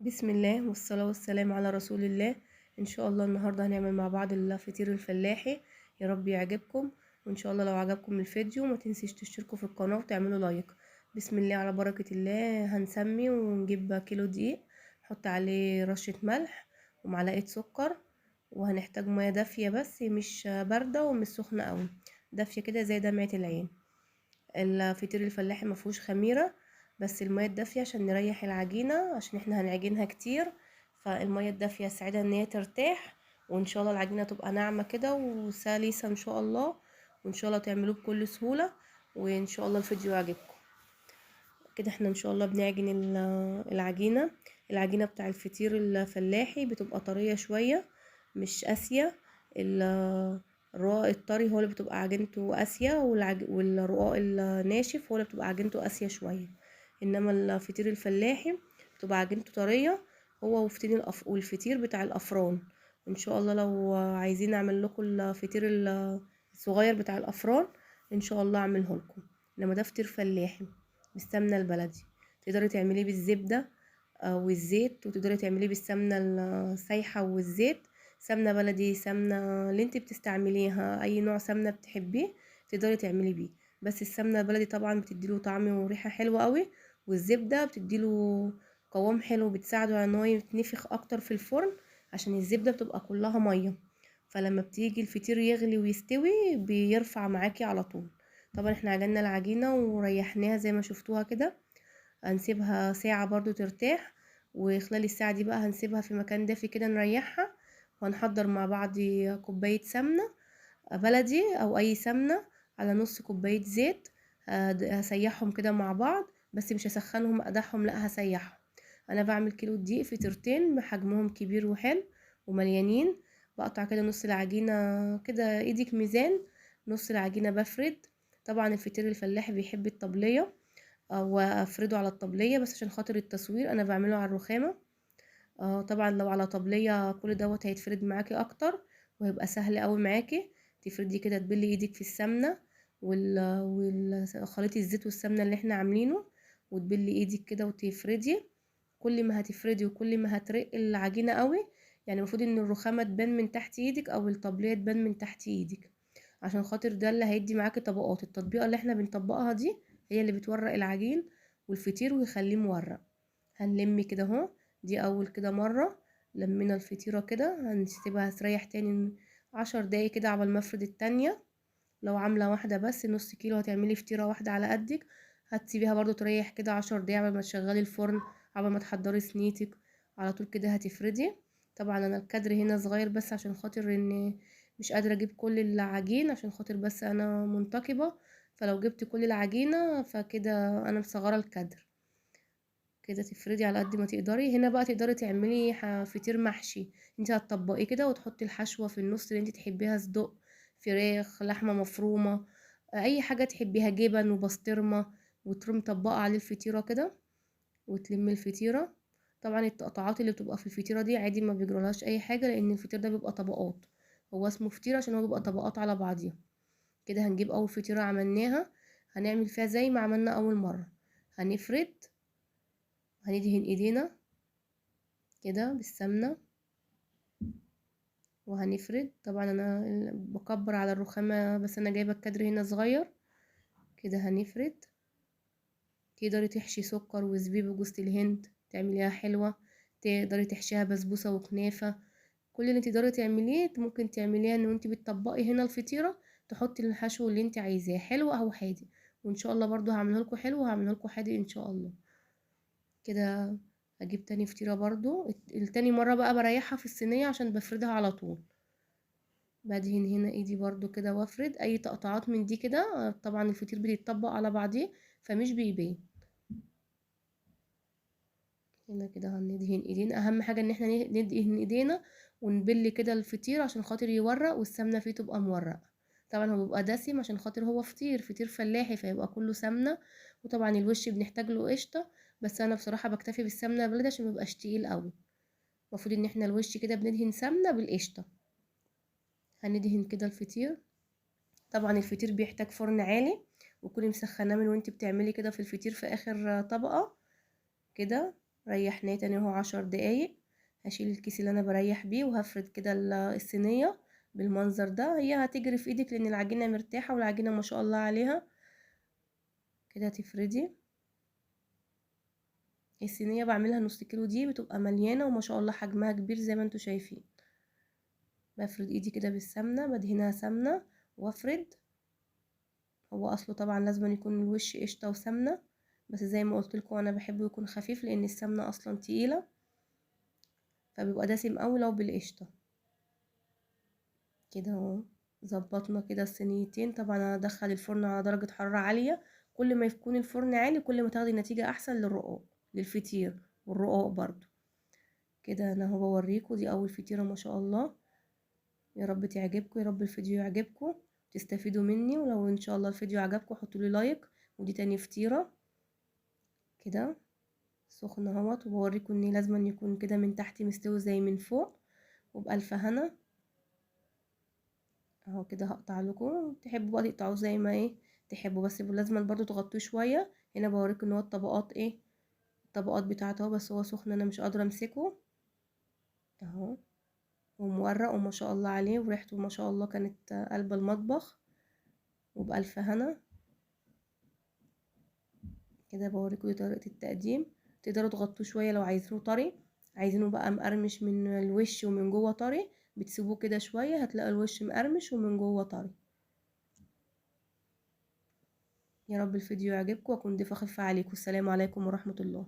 بسم الله والصلاة والسلام على رسول الله. ان شاء الله النهاردة هنعمل مع بعض الفطير الفلاحي. يا رب يعجبكم، وان شاء الله لو عجبكم الفيديو ما تنسيش تشتركوا في القناة وتعملوا لايك. بسم الله على بركة الله. هنسمي ونجيب كيلو دقيق، نحط عليه رشة ملح ومعلقة سكر، وهنحتاج مياه دافية بس مش باردة ومش سخنة قوي، دافية كده زي دمعة العين. الفطير الفلاحي مفهوش خميرة، بس المية الدافية عشان نريح العجينة، عشان احنا هنعجنها كتير، فالمية الدافية تساعدها ان هي ترتاح، وان شاء الله العجينة تبقى ناعمة كده وسلسة ان شاء الله، وان شاء الله تعملوه بكل سهولة، وان شاء الله الفيديو يعجبكم. كده احنا ان شاء الله بنعجن العجينة. العجينة بتاع الفطير الفلاحي بتبقى طرية شوية، مش قاسية. الرقاق الطري هو اللي بتبقى عجينته قاسية، والرقاق الناشف هو اللي بتبقى عجينته قاسية شوية. انما الفطير الفلاحي بتبقى عجينته طرية، هو والفطير بتاع الافران. ان شاء الله لو عايزين اعمل لكم الفطير الصغير بتاع الافران ان شاء الله اعمله لكم. انما ده فطير فلاحي بالسمنة البلدي. تقدري تعمليه بالزبدة والزيت، وتقدري تعمليه بالسمنة السايحة والزيت. سمنة بلدي، سمنة اللي انت بتستعمليها، اي نوع سمنة بتحبيه تقدري تعملي بيه. بس السمنة البلدي طبعا بتديله طعم وريحة حلوة قوي، والزبدة بتديله قوام حلو، بتساعده على ان هو يتنفخ اكتر في الفرن، عشان الزبدة بتبقى كلها مية، فلما بتيجي الفطير يغلي ويستوي بيرفع معاكي على طول. طبعا احنا عجننا العجينة وريحناها زي ما شفتوها كده، هنسيبها ساعة برضو ترتاح، وخلال الساعة دي بقى هنسيبها في مكان دافي كده نريحها، وهنحضر مع بعض كوباية سمنة بلدي او اي سمنة، على نص كوباية زيت. هسيحهم كده مع بعض، بس مش هسخنهم اقدحهم، لا هسيحهم. انا بعمل كيلو دقيق فطيرتين بحجمهم كبير وحلو ومليانين. بقطع كده نص العجينة كده ايدك ميزان، نص العجينة بفرد. طبعا الفطير الفلاحي بيحب الطبلية، او افرده على الطبلية، بس عشان خاطر التصوير انا بعمله على الرخامة. طبعا لو على طبلية كل دوت هيتفرد معاكي اكتر، وهيبقى سهل قوي معاكي. تفردي كده، تبلي ايدك في السمنة والخليط الزيت والسمنة اللي احنا عاملينه، وتبلي ايدك كده وتفردي. كل ما هتفردي وكل ما هترق العجينة قوي، يعني المفروض ان الرخامة تبان من تحت ايدك او الطبلية تبان من تحت ايدك، عشان خاطر ده اللي هيدي معاكي طبقات. التطبيقة اللي احنا بنطبقها دي هي اللي بتورق العجين والفطير ويخليه مورق. هنلم كده اهو، دي اول كده مرة لمينا الفطيرة كده، هنسيبها تريح تاني 10 دقايق كده عبال ما افرد التانية. لو عاملة واحدة بس نص كيلو هتعملي فطيرة واحدة على قدك، هتسيبيها برضو تريح كده 10 دقايق عبال ما تشغلي الفرن، عبال ما تحضري صينيتك على طول كده هتفردي. طبعا انا الكادر هنا صغير بس عشان خاطر ان مش قادرة اجيب كل العجين، عشان خاطر بس انا منتقبة، فلو جبت كل العجينة فكده انا مصغرة الكادر. كده تفردي على قد ما تقدري. هنا بقى تقدري تعملي فطير محشي، انت هتطبقيه كده وتحطي الحشوة في النص اللي انت تحبيها، صدق، فراخ، لحمة مفرومة، اي حاجة تحبيها، جبن وبسطرمة، وترومي مطبقة عليه الفطيرة كده وتلمي الفطيرة. طبعا التقطعات اللي بتبقى في الفطيرة دي عادي ما بيجرالهاش اي حاجة، لان الفطير ده بيبقى طبقات، هو اسمه فطير عشان هو بيبقى طبقات على بعضيها. كده هنجيب اول فطيرة عملناها، هنعمل فيها زي ما عملنا اول مرة. هنفرد، هندهن ايدينا كده بالسمنة وهنفرد. طبعا انا بكبر على الرخامة، بس انا جايبة الكادر هنا صغير. كده هنفرد. تقدري تحشي سكر وزبيب وجوز الهند تعمليها حلوة، تقدري تحشيها بسبوسة وكنافة، كل اللي تقدري تعمليه ممكن تعمليها. ان انت بتطبقي هنا الفطيرة تحطي الحشو اللي انت عايزاه، حلو او حادق، وان شاء الله برضو هعمله لكم حلو وهعمله لكم حادق ان شاء الله. كده هجيب تاني فطيرة برضو، التاني مرة بقى بريحها في الصينية عشان بفردها على طول. بدهن هنا ايدي برضو كده وافرد اي تقطعات من دي كده. طبعا الفطير بيتطبق على بعضيه فمش بيبان. هنا كده هندهن ايدينا، اهم حاجة ان احنا ندهن ايدينا ونبل كده الفطير عشان خاطر يورق والسمنة فيه تبقى مورقة. طبعا هو بيبقى دسم عشان خاطر هو فطير فلاحي فيبقى كله سمنة، وطبعا الوش بنحتاج له قشطة، بس انا بصراحة بكتفي بالسمنة البلدي عشان ميبقاش تقيل قوي. المفروض ان احنا الوش كده بندهن سمنة بالقشطة. هندهن كده الفطير. طبعا الفطير بيحتاج فرن عالي، وكوني مسخناه من وانت بتعملي كده في الفطير في اخر طبقة كده، ريحناه تاني اهو 10 دقايق. هشيل الكيس اللي انا بريح بيه وهفرد كده الصينيه بالمنظر ده. هي هتجري في ايدك لان العجينه مرتاحه والعجينه ما شاء الله عليها. كده تفردي الصينيه. بعملها نص كيلو دي بتبقى مليانه وما شاء الله حجمها كبير زي ما انتوا شايفين. بفرد ايدي كده بالسمنه، بدهنها سمنه وافرد. هو اصله طبعا لازم يكون الوش قشطه وسمنه، بس زي ما قلت لكم انا بحبه يكون خفيف لان السمنه اصلا تقيله فبيبقى دسم قوي لو بالقشطه. كده اهو ظبطنا كده الصينيتين. طبعا انا هدخل الفرن على درجه حراره عاليه. كل ما يكون الفرن عالي كل ما تاخدي نتيجه احسن للرقاق، للفطير والرقاق برضو. كده انا هو بوريكم دي اول فطيره ما شاء الله. يا رب تعجبكم، يا رب الفيديو يعجبكم تستفيدوا مني. ولو ان شاء الله الفيديو عجبكم حطوا لي لايك. ودي تاني فطيره كده سخنه اهوت. وبوريكم ان لازم يكون كده من تحت مستوي زي من فوق. وبألف هنا اهو. كده هقطع لكم، تحبوا بقى تقطعوه زي ما ايه تحبوا، بس لازم برضو تغطوه شويه. هنا بوريكم ان هو الطبقات ايه، الطبقات بتاعته اهو. بس هو سخن انا مش قادره امسكه اهو. ومورق وما شاء الله عليه وريحته ما شاء الله كانت قلب المطبخ. وبألف هنا. كده بوريكم طريقه التقديم. تقدروا تغطوه شويه لو عايزينه طري. عايزينه بقى مقرمش من الوش ومن جوه طري، بتسيبوه كده شويه هتلاقوا الوش مقرمش ومن جوه طري. يا رب الفيديو يعجبكم واكون ضيفة خفيفة عليكم. السلام عليكم ورحمة الله.